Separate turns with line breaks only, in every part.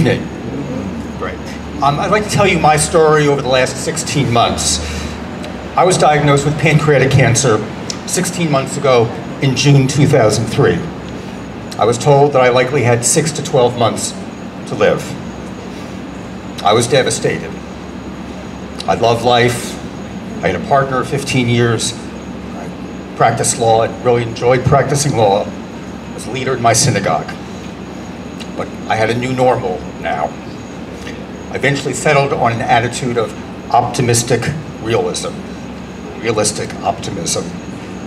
Evening. Great. I'd like to tell you my story over the last 16 months. I was diagnosed with pancreatic cancer 16 months ago in June 2003. I was told that I likely had 6 to 12 months to live. I was devastated. I loved life. I had a partner of 15 years. I practiced law. I really enjoyed practicing law. I was a leader in my synagogue. But I had a new normal now. I eventually settled on an attitude of optimistic realism, realistic optimism.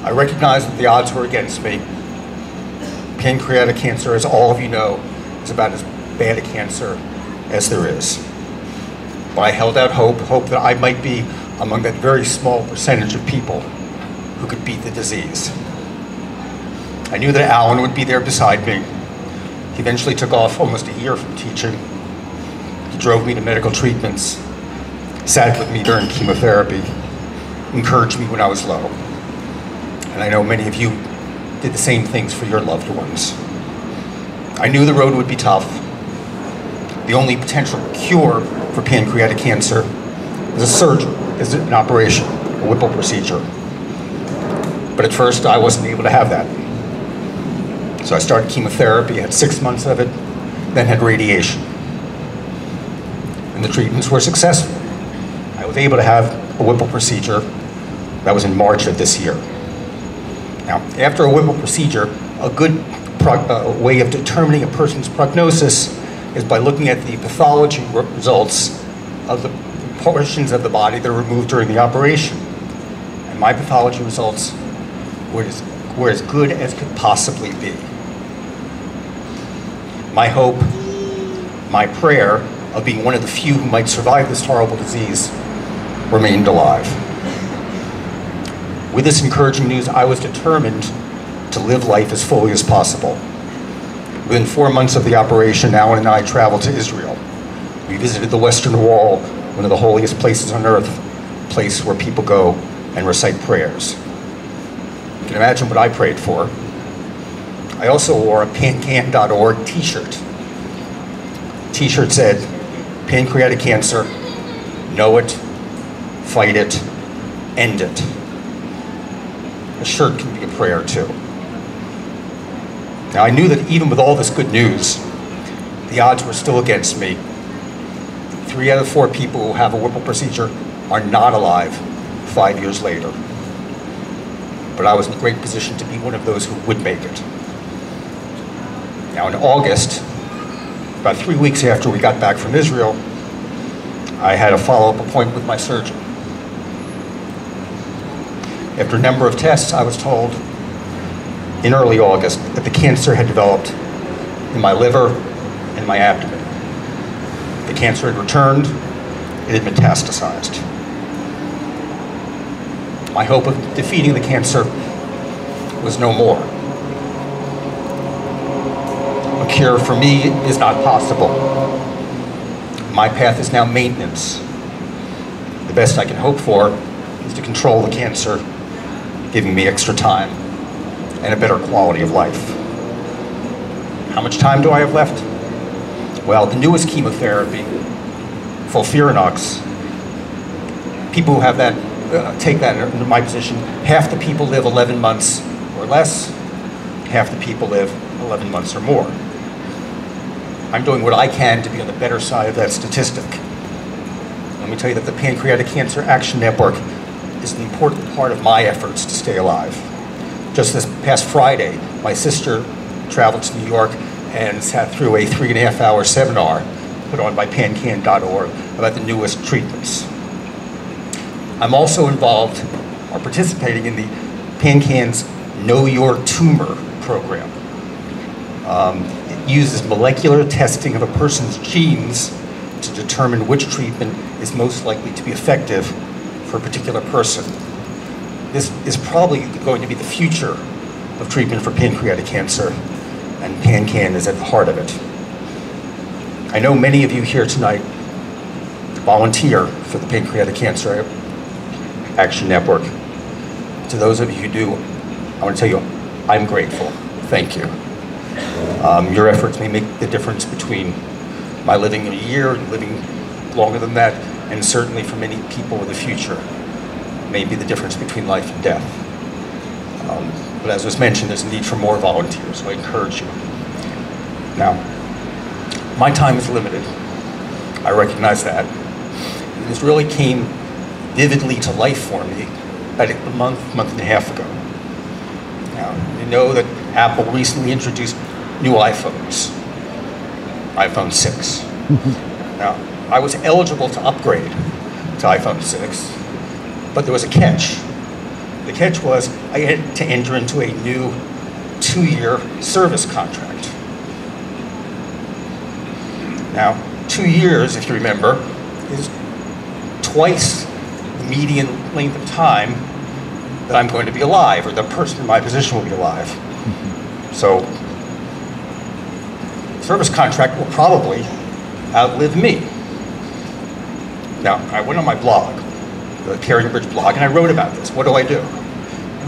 I recognized that the odds were against me. Pancreatic cancer, as all of you know, is about as bad a cancer as there is. But I held out hope that I might be among that very small percentage of people who could beat the disease. I knew that Alan would be there beside me. He eventually took off almost a year from teaching. He drove me to medical treatments, sat with me during chemotherapy, encouraged me when I was low. And I know many of you did the same things for your loved ones. I knew the road would be tough. The only potential cure for pancreatic cancer is a surgery, is an operation, a Whipple procedure. But at first I wasn't able to have that. So I started chemotherapy, had 6 months of it, then had radiation. And the treatments were successful. I was able to have a Whipple procedure. That was in March of this year. Now, after a Whipple procedure, a good way of determining a person's prognosis is by looking at the pathology results of the portions of the body that are removed during the operation. And my pathology results were as good as could possibly be. My hope, my prayer of being one of the few who might survive this horrible disease remained alive. With this encouraging news, I was determined to live life as fully as possible. Within 4 months of the operation, Alan and I traveled to Israel. We visited the Western Wall, one of the holiest places on earth, a place where people go and recite prayers. You can imagine what I prayed for. I also wore a pancan.org t-shirt. T-shirt said, pancreatic cancer, know it, fight it, end it. A shirt can be a prayer too. Now I knew that even with all this good news, the odds were still against me. 3 out of 4 people who have a Whipple procedure are not alive 5 years later. But I was in a great position to be one of those who would make it. Now in August, about 3 weeks after we got back from Israel, I had a follow-up appointment with my surgeon. After a number of tests, I was told in early August that the cancer had developed in my liver and my abdomen. The cancer had returned, it had metastasized. My hope of defeating the cancer was no more. A cure for me is not possible. My path is now maintenance. The best I can hope for is to control the cancer, giving me extra time and a better quality of life. How much time do I have left? Well, the newest chemotherapy, FOLFIRINOX, people who have that, take that in my position, half the people live 11 months or less, half the people live 11 months or more. I'm doing what I can to be on the better side of that statistic. Let me tell you that the Pancreatic Cancer Action Network is an important part of my efforts to stay alive. Just this past Friday, my sister traveled to New York and sat through a 3.5-hour seminar put on by pancan.org about the newest treatments. I'm also involved or participating in the PanCan's Know Your Tumor program. It uses molecular testing of a person's genes to determine which treatment is most likely to be effective for a particular person. This is probably going to be the future of treatment for pancreatic cancer, and PanCan is at the heart of it. I know many of you here tonight volunteer for the Pancreatic Cancer Action Network. To those of you who do, I want to tell you, I'm grateful. Thank you. Your efforts may make the difference between Am I living a year, living longer than that? And certainly for many people in the future, may be the difference between life and death. But as was mentioned, there's a need for more volunteers, so I encourage you. Now, my time is limited. I recognize that. This really came vividly to life for me about a month and a half ago. Now, you know that Apple recently introduced new iPhones, iPhone 6. Now, I was eligible to upgrade to iPhone 6, but there was a catch. The catch was I had to enter into a new 2-year service contract. Now, 2 years, if you remember, is twice the median length of time that I'm going to be alive, or the person in my position will be alive. So, service contract will probably outlive me. Now, I went on my blog, the Carrying Bridge blog, and I wrote about this. What do I do?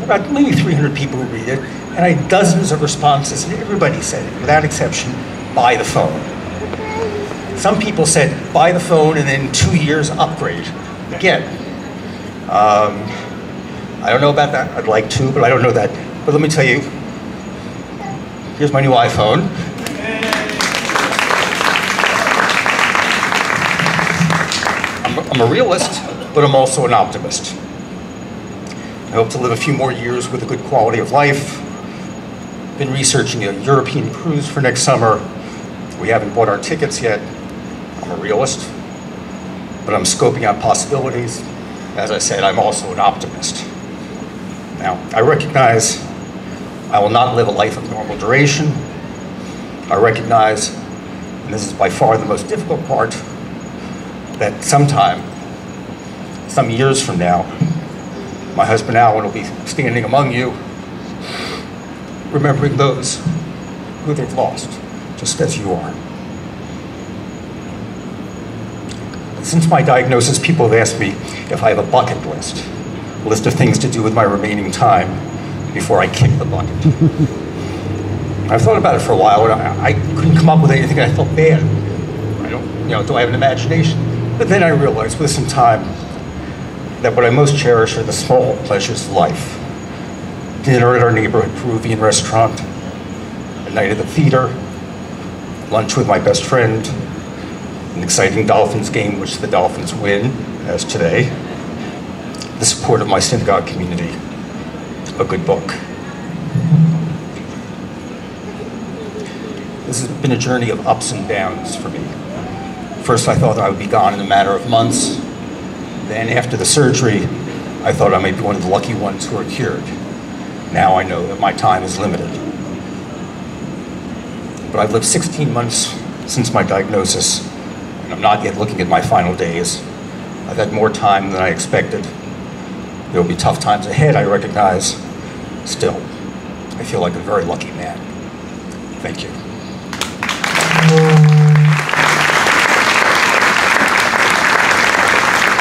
About maybe 300 people who read it, and I had dozens of responses, and everybody said it, without exception, buy the phone. Some people said, buy the phone and then 2 years upgrade. Again, I don't know about that. I'd like to, but I don't know that. But let me tell you, here's my new iPhone. I'm a realist, but I'm also an optimist. I hope to live a few more years with a good quality of life. Been researching a European cruise for next summer. We haven't bought our tickets yet. I'm a realist, but I'm scoping out possibilities. As I said, I'm also an optimist. Now, I recognize I will not live a life of normal duration. I recognize, and this is by far the most difficult part, that sometime, some years from now, my husband Alan will be standing among you, remembering those who they've lost, just as you are. Since my diagnosis, people have asked me if I have a bucket list, a list of things to do with my remaining time before I kick the bucket. I've thought about it for a while, and I couldn't come up with anything. I felt bad. I don't, do I have an imagination? But then I realized with some time that what I most cherish are the small pleasures of life. Dinner at our neighborhood Peruvian restaurant, a night at the theater, lunch with my best friend, an exciting Dolphins game which the Dolphins win, as today, the support of my synagogue community, a good book. This has been a journey of ups and downs for me. First, I thought I would be gone in a matter of months. Then, after the surgery, I thought I might be one of the lucky ones who are cured. Now I know that my time is limited. But I've lived 16 months since my diagnosis, and I'm not yet looking at my final days. I've had more time than I expected. There will be tough times ahead, I recognize. Still, I feel like a very lucky man. Thank you.